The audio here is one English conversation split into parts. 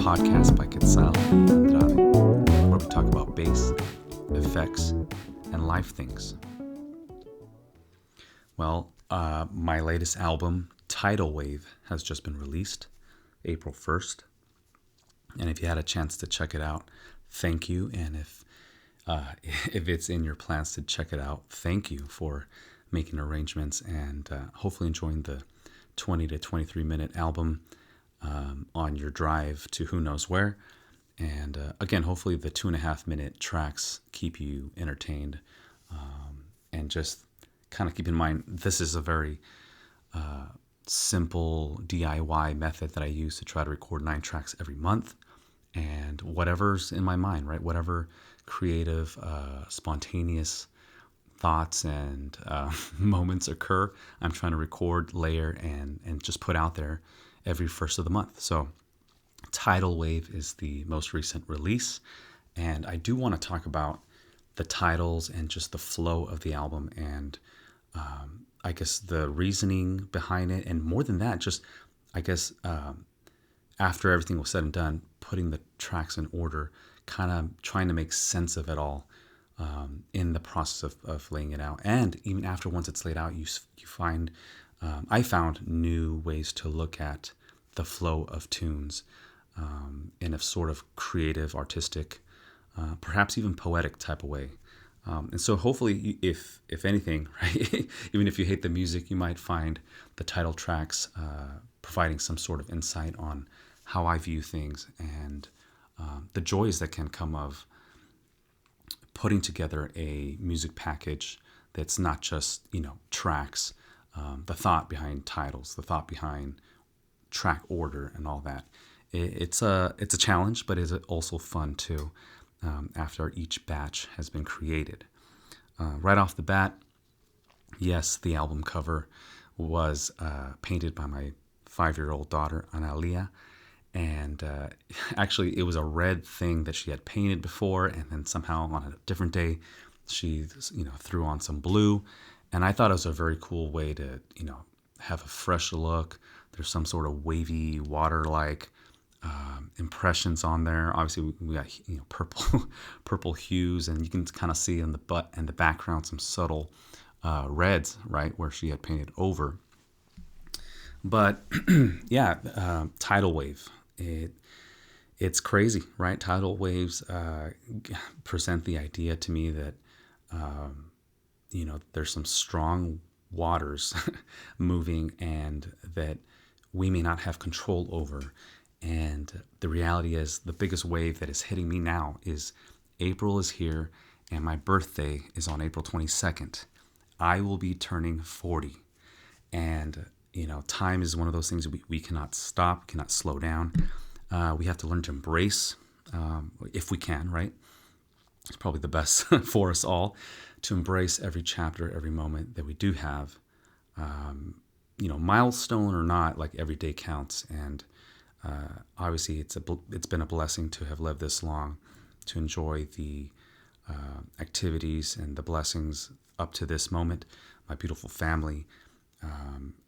podcast by Quetzal and Andrade, where we talk about bass, effects, and life things. Well, my latest album, TIDAL WAVE, has just been released, April 1st. And if you had a chance to check it out, thank you. And if it's in your plans to check it out, thank you for making arrangements and hopefully enjoying the 20 to 23 minute album on your drive to who knows where. And again, hopefully the 2.5 minute tracks keep you entertained. And just kind of keep in mind, this is a very simple DIY method that I use to try to record 9 tracks every month. And whatever's in my mind, right? Whatever creative, spontaneous thoughts and moments occur, I'm trying to record, layer, and just put out there every first of the month. So TIDAL WAVE is the most recent release, and I do want to talk about the titles and just the flow of the album and I guess the reasoning behind it, and more than that, just I guess after everything was said and done, putting the tracks in order, kind of trying to make sense of it all in the process of laying it out. And even after once it's laid out, you find I found new ways to look at the flow of tunes in a sort of creative, artistic, perhaps even poetic type of way. And so hopefully, if anything, right, even if you hate the music, you might find the title tracks providing some sort of insight on how I view things and the joys that can come of putting together a music package that's not just, tracks, the thought behind titles, the thought behind track order and all that. It's a challenge, but it's also fun too after each batch has been created. Right off the bat, yes, the album cover was painted by my 5-year-old daughter, Analia. And actually, it was a red thing that she had painted before, and then somehow on a different day, she threw on some blue. And I thought it was a very cool way to have a fresh look. There's some sort of wavy, water-like impressions on there. Obviously, we got purple hues, and you can kind of see in the butt and the background some subtle reds, right, where she had painted over. But yeah, tidal wave. It's crazy, right? Tidal waves present the idea to me that there's some strong waters moving and that we may not have control over. And the reality is the biggest wave that is hitting me now is April is here and my birthday is on April 22nd. I will be turning 40. And time is one of those things we cannot stop, cannot slow down. We have to learn to embrace, if we can, right? It's probably the best for us all to embrace every chapter, every moment that we do have. Milestone or not, like every day counts. And obviously, it's been a blessing to have lived this long, to enjoy the activities and the blessings up to this moment. My beautiful family.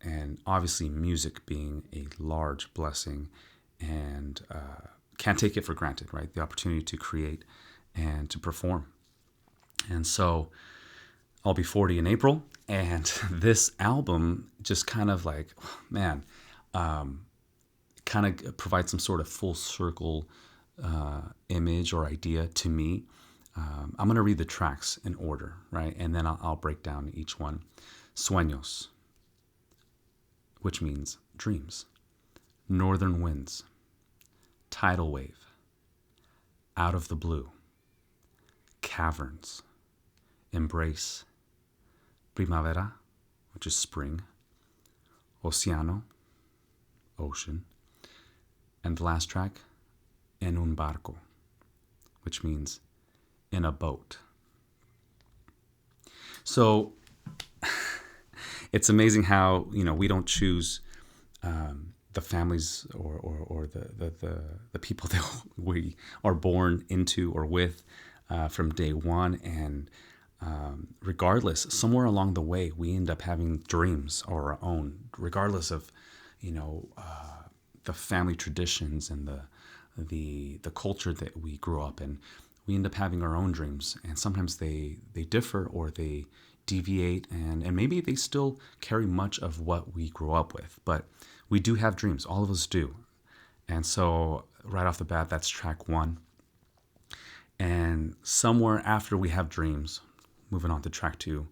And obviously music being a large blessing and can't take it for granted, right? The opportunity to create and to perform. And so I'll be 40 in April, and this album just kind of like, man, kind of provides some sort of full circle image or idea to me. I'm going to read the tracks in order, right? And then I'll break down each one. Sueños, which means dreams. Northern winds. Tidal wave. Out of the blue. Caverns. Embrace. Primavera, which is spring. Oceano, ocean. And the last track, En un barco, which means in a boat. So it's amazing how we don't choose the families or the people that we are born into or with from day one, and regardless, somewhere along the way, we end up having dreams of our own, regardless of the family traditions and the culture that we grew up in. We end up having our own dreams, and sometimes they differ or they deviate, and maybe they still carry much of what we grew up with. But we do have dreams. All of us do. And so right off the bat, that's track one. And somewhere after we have dreams, moving on to track two,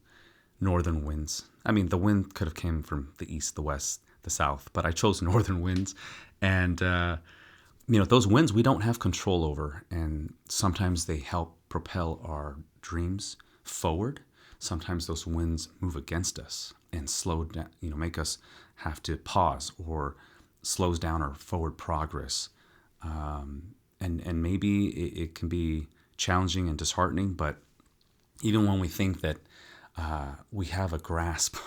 northern winds. I mean, the wind could have came from the east, the west, the south, but I chose northern winds. And, those winds we don't have control over. And sometimes they help propel our dreams forward. Sometimes those winds move against us and slow down, make us have to pause, or slows down our forward progress. And maybe it can be challenging and disheartening, but even when we think that we have a grasp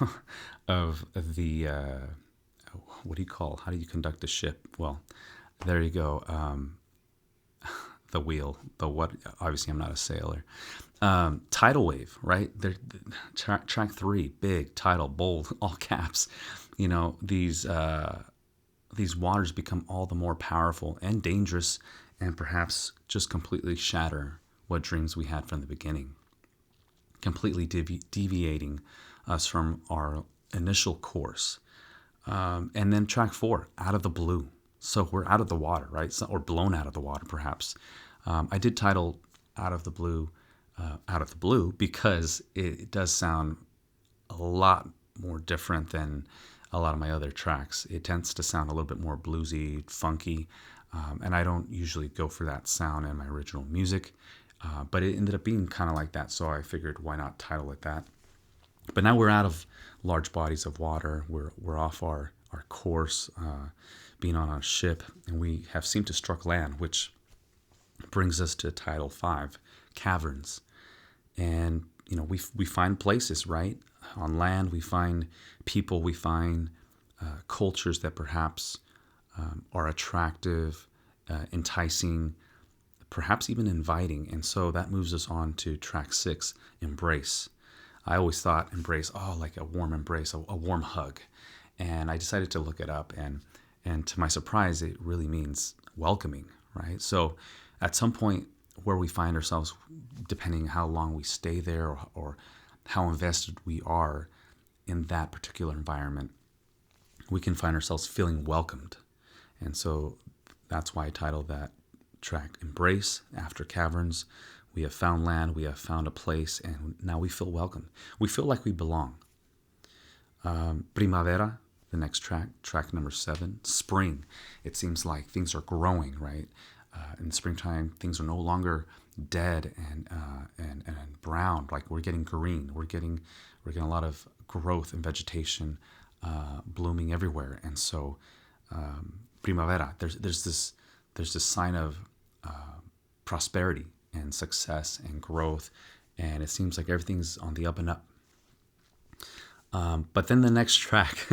of the, how do you conduct a ship? Well, there you go. The wheel, obviously I'm not a sailor. Tidal wave, right? Track three, big, tidal, bold, all caps. These waters become all the more powerful and dangerous, and perhaps just completely shatter what dreams we had from the beginning, completely deviating us from our initial course. And then track four, out of the blue. So we're out of the water, right? Or blown out of the water, perhaps. I did title out of the blue because it does sound a lot more different than a lot of my other tracks. It tends to sound a little bit more bluesy, funky, and I don't usually go for that sound in my original music, but it ended up being kind of like that, so I figured why not title it that. But now we're out of large bodies of water. We're off our course, being on a ship, and we have seemed to struck land, which brings us to Title 5, caverns. And, we find places, right? On land, we find people, we find cultures that perhaps are attractive, enticing, perhaps even inviting. And so that moves us on to track 6, embrace. I always thought embrace, like a warm embrace, a warm hug. And I decided to look it up, and to my surprise, it really means welcoming, right? So at some point where we find ourselves, depending how long we stay there or how invested we are in that particular environment, we can find ourselves feeling welcomed. And so that's why I titled that track Embrace. After caverns, we have found land, we have found a place, and now we feel welcome. We feel like we belong. Primavera, the next track number 7, spring. It seems like things are growing, right? In springtime, things are no longer dead and brown. Like we're getting green. We're getting a lot of growth and vegetation blooming everywhere. And so, primavera. There's this sign of prosperity and success and growth, and it seems like everything's on the up and up. But then the next track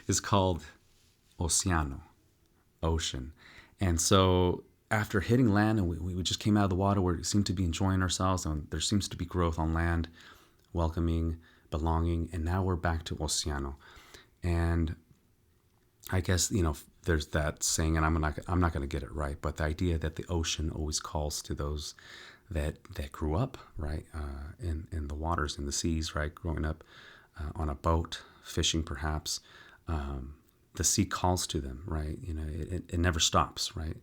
is called Oceano, ocean. And so after hitting land, and we just came out of the water where we seemed to be enjoying ourselves, and there seems to be growth on land, welcoming, belonging, and now we're back to Oceano. And I guess, there's that saying, and I'm not going to get it right, but the idea that the ocean always calls to those that grew up, right, in the waters, in the seas, right, growing up on a boat, fishing perhaps. The sea calls to them, right? It never stops, right?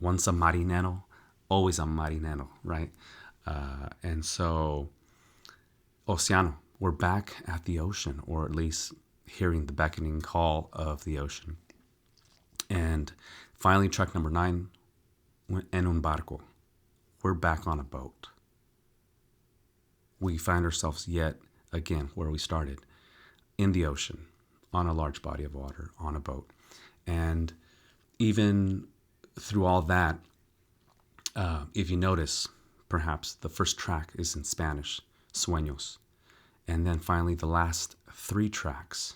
Once a marinero, always a marinero, right? And so, Oceano, we're back at the ocean, or at least hearing the beckoning call of the ocean. And finally, track number 9, En un barco. We're back on a boat. We find ourselves yet again where we started, in the ocean, on a large body of water, on a boat. And even through all that, if you notice, perhaps the first track is in Spanish, Sueños. And then finally, the last 3 tracks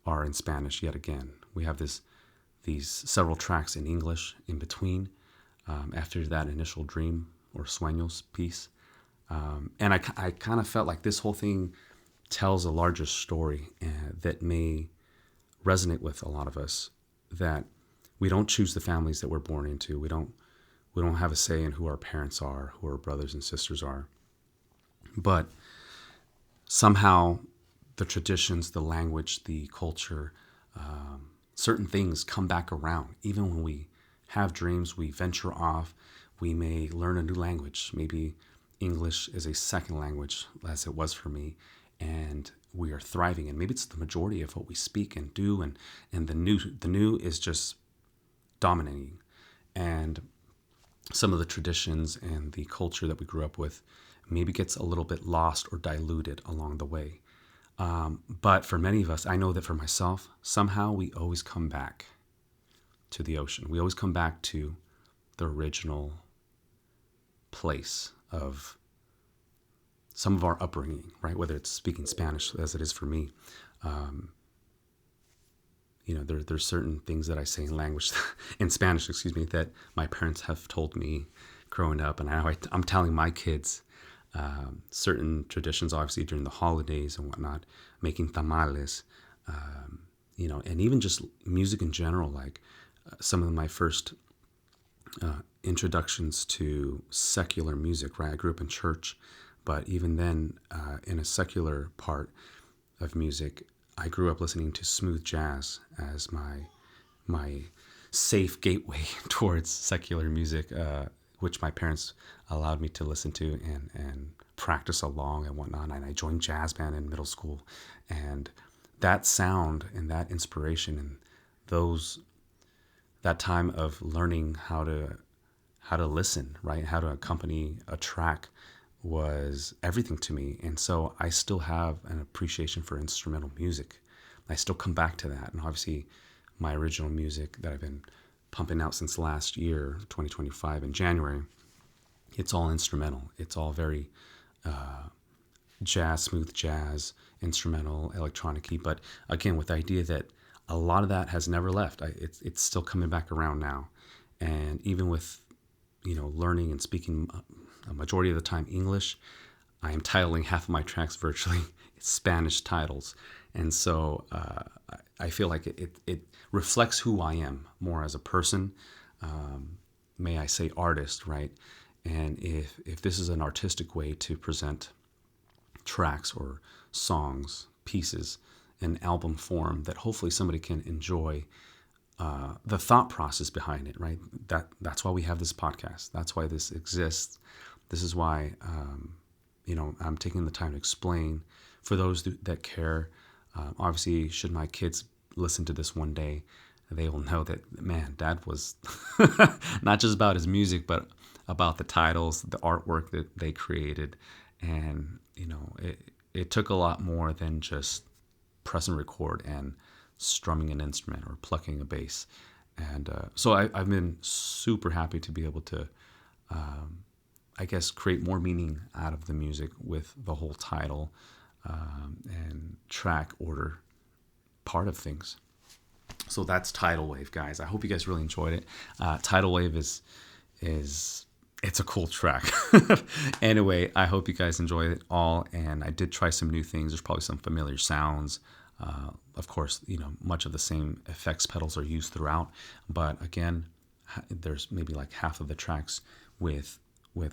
are in Spanish yet again. We have these several tracks in English in between, after that initial dream or Sueños piece. And I kind of felt like this whole thing tells a larger story that may resonate with a lot of us, that we don't choose the families that we're born into. We don't have a say in who our parents are, who our brothers and sisters are. But somehow the traditions, the language, the culture, certain things come back around. Even when we have dreams, we venture off, we may learn a new language. Maybe English is a second language, as it was for me, and we are thriving. And maybe it's the majority of what we speak and do, and the new is just dominating. And some of the traditions and the culture that we grew up with maybe gets a little bit lost or diluted along the way. But for many of us, I know that for myself, somehow we always come back to the ocean. We always come back to the original place of some of our upbringing, right? Whether it's speaking Spanish, as it is for me. There's certain things that I say in language, in Spanish, that my parents have told me growing up, and I'm telling my kids certain traditions, obviously during the holidays and whatnot, making tamales, and even just music in general. Like some of my first introductions to secular music, right? I grew up in church, but even then, in a secular part of music, I grew up listening to smooth jazz as my safe gateway towards secular music, which my parents allowed me to listen to and practice along and whatnot. And I joined jazz band in middle school, and that sound and that inspiration and that time of learning how to listen, right, how to accompany a track was everything to me. And so I still have an appreciation for instrumental music. I still come back to that. And obviously my original music that I've been pumping out since last year, 2025 in January, it's all instrumental. It's all very jazz, smooth jazz, instrumental, electronic-y. But again, with the idea that a lot of that has never left. It's still coming back around now. And even with, learning and speaking a majority of the time English, I am titling half of my tracks virtually Spanish titles. And so I feel like it reflects who I am more as a person, may I say artist, right? And if this is an artistic way to present tracks or songs, pieces, in album form that hopefully somebody can enjoy the thought process behind it, right? That's why we have this podcast. That's why this exists. This is why, I'm taking the time to explain for those that care. Obviously, should my kids listen to this one day, they will know that, man, Dad was not just about his music, but about the titles, the artwork that they created. And, it took a lot more than just press and record and strumming an instrument or plucking a bass. And so I've been super happy to be able to, create more meaning out of the music with the whole title and track order part of things. So that's Tidal Wave, guys. I hope you guys really enjoyed it. Tidal Wave is it's a cool track. Anyway, I hope you guys enjoyed it all. And I did try some new things. There's probably some familiar sounds. Of course, much of the same effects pedals are used throughout. But again, there's maybe like half of the tracks with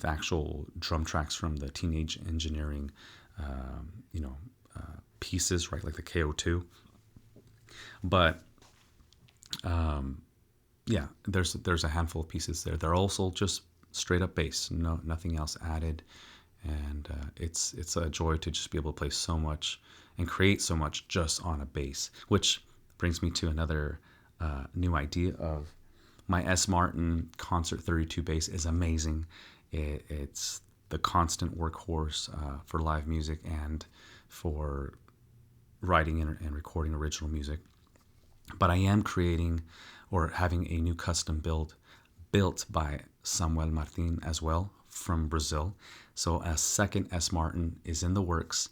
actual drum tracks from the Teenage Engineering, pieces, right? Like the KO2. But there's a handful of pieces there. They're also just straight up bass, nothing else added. And it's a joy to just be able to play so much and create so much just on a bass, which brings me to another new idea of my S. Martin Concert 32 bass is amazing. It's the constant workhorse for live music and for writing and recording original music. But I am creating or having a new custom built by Samuel Martin as well from Brazil. So a second S. Martin is in the works.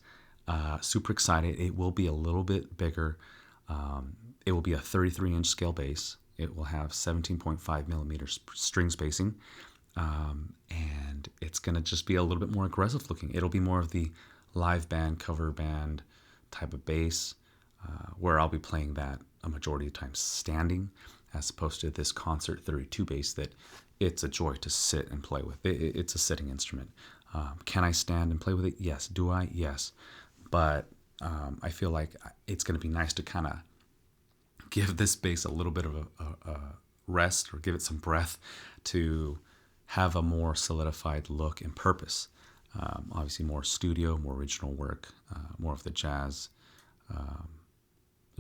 Super excited. It will be a little bit bigger. It will be a 33-inch scale bass. It will have 17.5 millimeter string spacing. And it's going to just be a little bit more aggressive looking. It'll be more of the live band, cover band type of bass, where I'll be playing that a majority of the time standing, as opposed to this Concert 32 bass that it's a joy to sit and play with. It's a sitting instrument. Can I stand and play with it? Yes. Do I? Yes. But I feel like it's going to be nice to kind of give this bass a little bit of a rest, or give it some breath to have a more solidified look and purpose. Obviously more studio, more original work, more of the jazz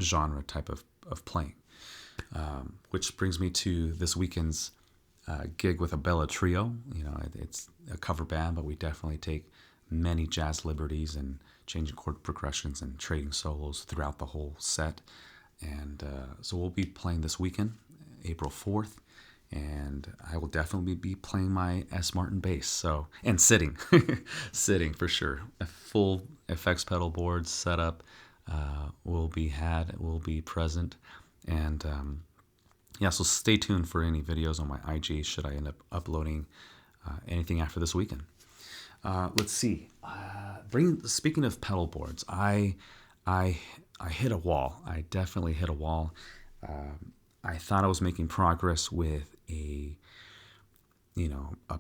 genre type of playing. Which brings me to this weekend's gig with a Bella Trio. It's a cover band, but we definitely take many jazz liberties and changing chord progressions and trading solos throughout the whole set. And so we'll be playing this weekend, April 4th, and I will definitely be playing my S. Martin bass. So, and sitting, sitting for sure. A full effects pedal board setup will be present, and so stay tuned for any videos on my IG should I end up uploading anything after this weekend. Let's see. Speaking of pedal boards, I hit a wall. I definitely hit a wall. I thought I was making progress with a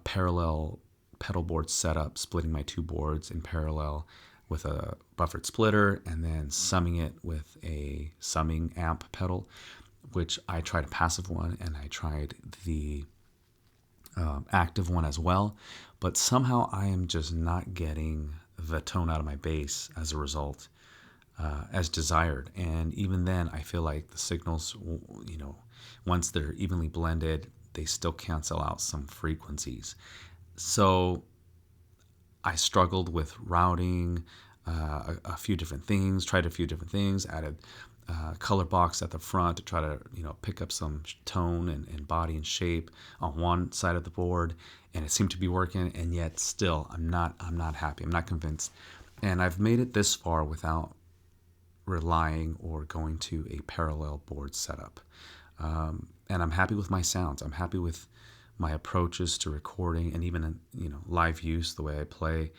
parallel pedal board setup, splitting my two boards in parallel with a buffered splitter, and then summing it with a summing amp pedal, which I tried a passive one and I tried the active one as well. But somehow I am just not getting the tone out of my bass as a result, as desired. And even then, I feel like the signals, once they're evenly blended, they still cancel out some frequencies. So I struggled with routing a few different things, tried a few different things, added color box at the front to try to pick up some tone and body and shape on one side of the board, and it seemed to be working. And yet still I'm not happy. I'm not convinced. And I've made it this far without relying or going to a parallel board setup. And I'm happy with my sounds. I'm happy with my approaches to recording, and even live use, the way I play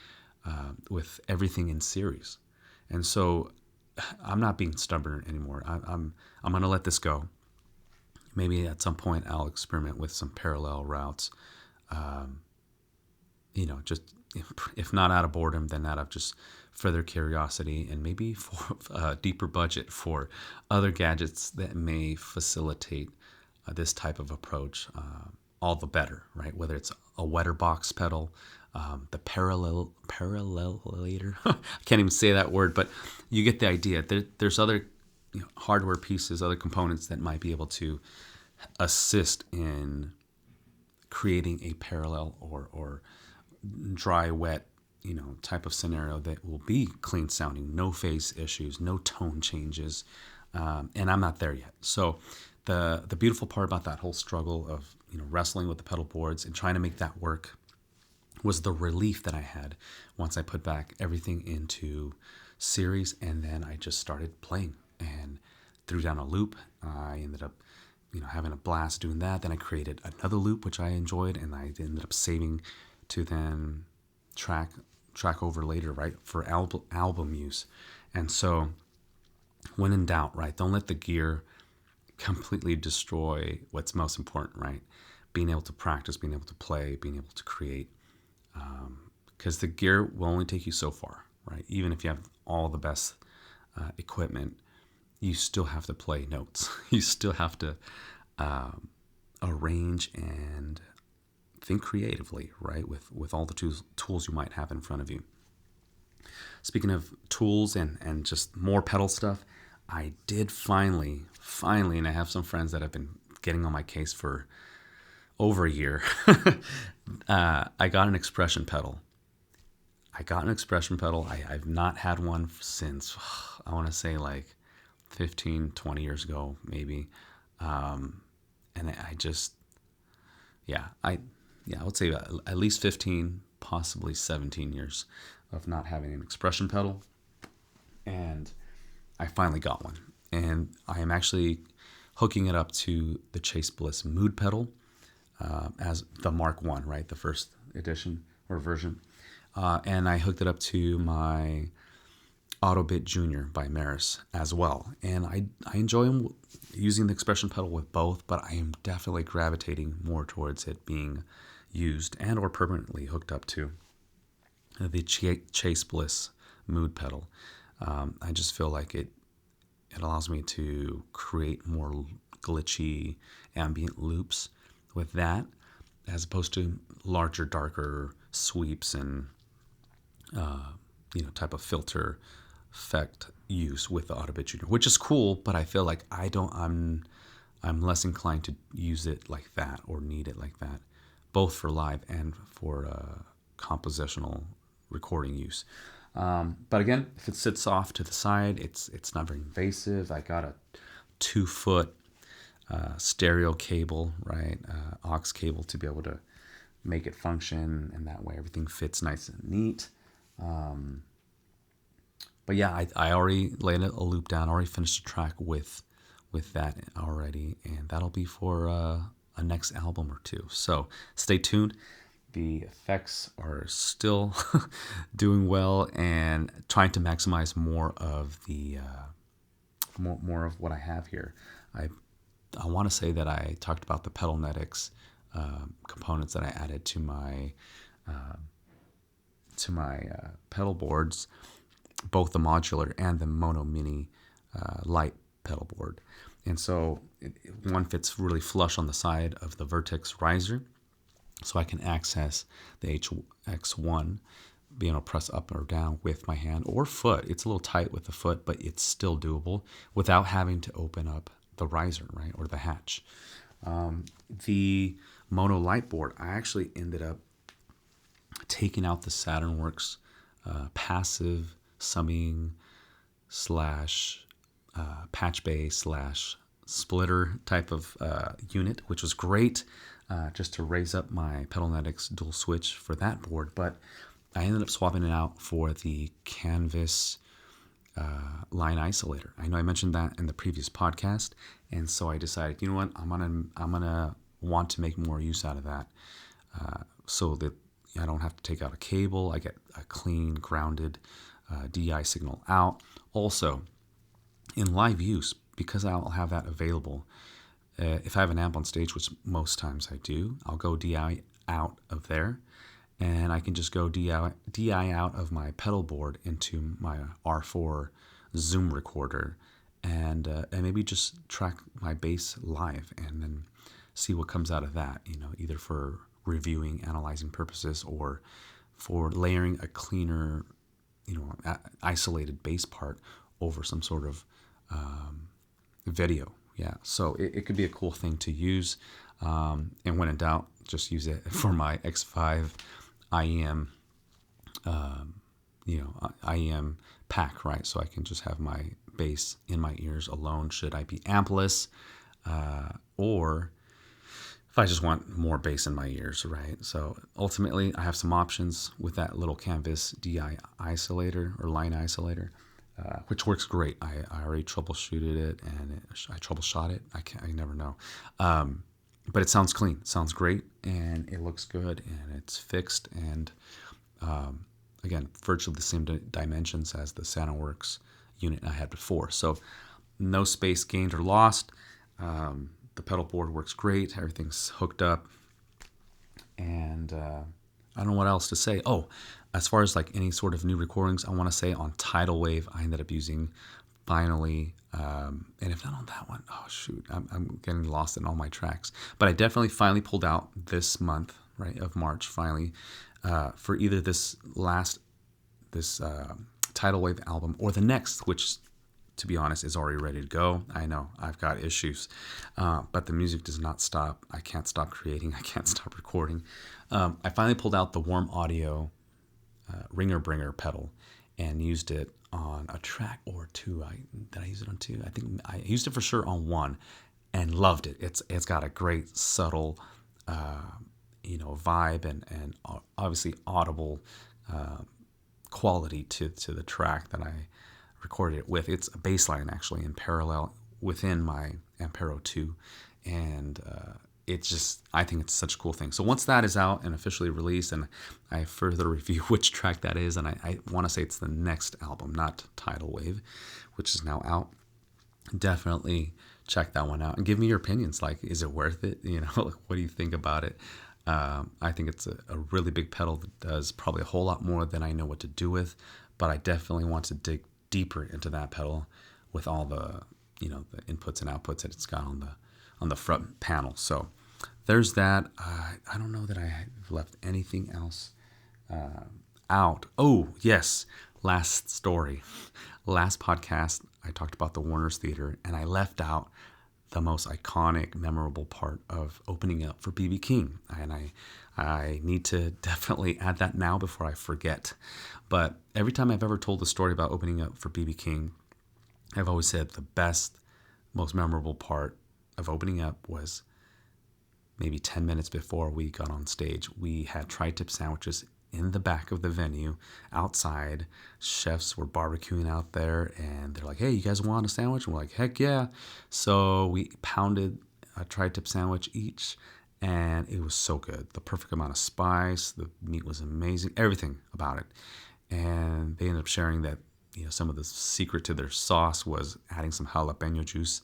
with everything in series. And so I'm not being stubborn anymore. I'm going to let this go. Maybe at some point I'll experiment with some parallel routes. Just if not out of boredom, then out of just further curiosity, and maybe for a deeper budget for other gadgets that may facilitate this type of approach. All the better, right? Whether it's a wetter box pedal, the parallelator. I can't even say that word, but you get the idea. There's other hardware pieces, other components that might be able to assist in creating a parallel or dry, wet, type of scenario that will be clean sounding, no phase issues, no tone changes, and I'm not there yet. So the beautiful part about that whole struggle of wrestling with the pedal boards and trying to make that work was the relief that I had once I put back everything into series, and then I just started playing and threw down a loop. I ended up having a blast doing that. Then I created another loop which I enjoyed, and I ended up saving to then track over later, right, for album use. And so when in doubt, right, don't let the gear completely destroy what's most important, right? Being able to practice, being able to play, being able to create, because the gear will only take you so far, right? Even if you have all the best equipment, you still have to play notes. You still have to arrange and think creatively, right? With all the tools you might have in front of you. Speaking of tools and just more pedal stuff, I did finally, and I have some friends that have been getting on my case for over a year. I got an expression pedal. I've not had one since, I want to say like 15, 20 years ago, maybe. And I just, I would say at least 15, possibly 17 years of not having an expression pedal. And I finally got one. And I am actually hooking it up to the Chase Bliss Mood pedal as the Mark I, right? The first edition or version. And I hooked it up to my Autobit Junior by Maris as well. And I enjoy using the expression pedal with both, but I am definitely gravitating more towards it being used and or permanently hooked up to the Chase Bliss mood pedal. I just feel like it allows me to create more glitchy ambient loops with that, as opposed to larger, darker sweeps and type of filter effect use with the Autobit Junior, which is cool. But I feel like I'm less inclined to use it like that or need it like that, both for live and for compositional recording use. But again, if it sits off to the side, it's not very invasive. I got a 2-foot stereo cable, right, aux cable to be able to make it function, and that way everything fits nice and neat. But yeah, I already laid a loop down, already finished a track with that already, and that'll be for a next album or two. So stay tuned. The effects are still doing well, and trying to maximize more of the more of what I have here. I want to say that I talked about the Pedalnetics components that I added to my pedal boards, both the modular and the mono mini light pedal board. And so one fits really flush on the side of the Vertex riser, so I can access the HX1, being able to press up or down with my hand or foot. It's a little tight with the foot, but it's still doable without having to open up the riser, right, or the hatch. The mono light board, I actually ended up taking out the SaturnWorks passive summing slash patch bay slash splitter type of unit, which was great just to raise up my Pedalnetics dual switch for that board. But I ended up swapping it out for the Canvas line isolator. I know I mentioned that in the previous podcast, and so I decided, you know what, I'm gonna want to make more use out of that, so that I don't have to take out a cable. I get a clean, grounded DI signal out. Also, in live use, because I'll have that available, if I have an amp on stage, which most times I do, I'll go DI out of there, and I can just go DI out of my pedal board into my R4 Zoom recorder, and maybe just track my bass live, and then see what comes out of that. Either for reviewing, analyzing purposes, or for layering a cleaner, isolated bass part over some sort of video. Yeah, so it could be a cool thing to use. And when in doubt, just use it for my X5 IEM, IEM pack, right? So I can just have my bass in my ears alone should I be ampless, or if I just want more bass in my ears, right? So ultimately, I have some options with that little Canvas DI isolator or line isolator, which works great. I already troubleshooted it, and I troubleshot it. I never know. But it sounds clean, sounds great, and it looks good, and it's fixed, and again, virtually the same dimensions as the SaturnWorks unit I had before. So no space gained or lost. The pedal board works great. Everything's hooked up, and I don't know what else to say. Oh, as far as like any sort of new recordings, I want to say on TIDAL WAVE, I ended up using finally, and if not on that one, oh shoot, I'm getting lost in all my tracks. But I definitely finally pulled out this month, right, of March, finally, for either this TIDAL WAVE album or the next, which, to be honest, is already ready to go. I know I've got issues, but the music does not stop. I can't stop creating. I can't stop recording. I finally pulled out the Warm Audio Ringer Bringer pedal and used it on a track or two. Did I use it on two? I think I used it for sure on one, and loved it. It's got a great subtle, vibe and obviously audible quality to the track that I recorded it with. It's a bass line actually in parallel within my Ampero 2, and I think it's such a cool thing. So once that is out and officially released, and I further review which track that is, and I want to say it's the next album, not Tidal Wave, which is now out. Definitely check that one out and give me your opinions. Like, is it worth it? What do you think about it? I think it's a really big pedal that does probably a whole lot more than I know what to do with, but I definitely want to dig deeper into that pedal with all the the inputs and outputs that it's got on the front panel. So there's that. I don't know that I have left anything else out. Oh yes, last story. Last podcast I talked about the Warner's Theater, and I left out the most iconic, memorable part of opening up for B.B. King. And I need to definitely add that now before I forget. But every time I've ever told the story about opening up for B.B. King, I've always said the best, most memorable part of opening up was maybe 10 minutes before we got on stage. We had tri-tip sandwiches in the back of the venue outside. Chefs were barbecuing out there, and they're like, hey, you guys want a sandwich? And we're like, heck yeah. So we pounded a tri-tip sandwich each, and it was so good. The perfect amount of spice. The meat was amazing. Everything about it. And they ended up sharing that some of the secret to their sauce was adding some jalapeno juice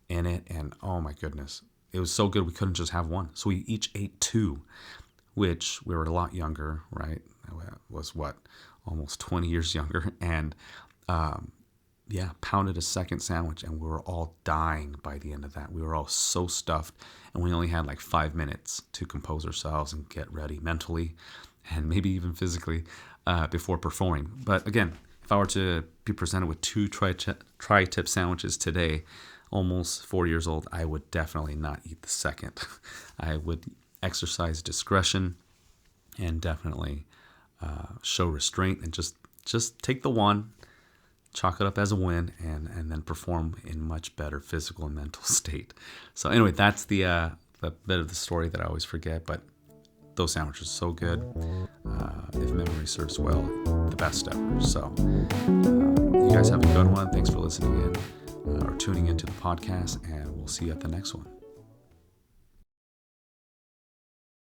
in it. And oh my goodness, it was so good we couldn't just have one. So we each ate two, which we were a lot younger, right? I was almost 20 years younger. And pounded a second sandwich, and we were all dying by the end of that. We were all so stuffed, and we only had like 5 minutes to compose ourselves and get ready mentally and maybe even physically before performing. But again, if I were to be presented with two tri-tip sandwiches today, almost 4 years old, I would definitely not eat the second. I would exercise discretion and definitely show restraint and just take the one, chalk it up as a win, and then perform in much better physical and mental state. So anyway, that's the bit of the story that I always forget, but those sandwiches are so good. If memory serves well, the best ever. So you guys have a good one. Thanks for listening in or tuning into the podcast, and we'll see you at the next one.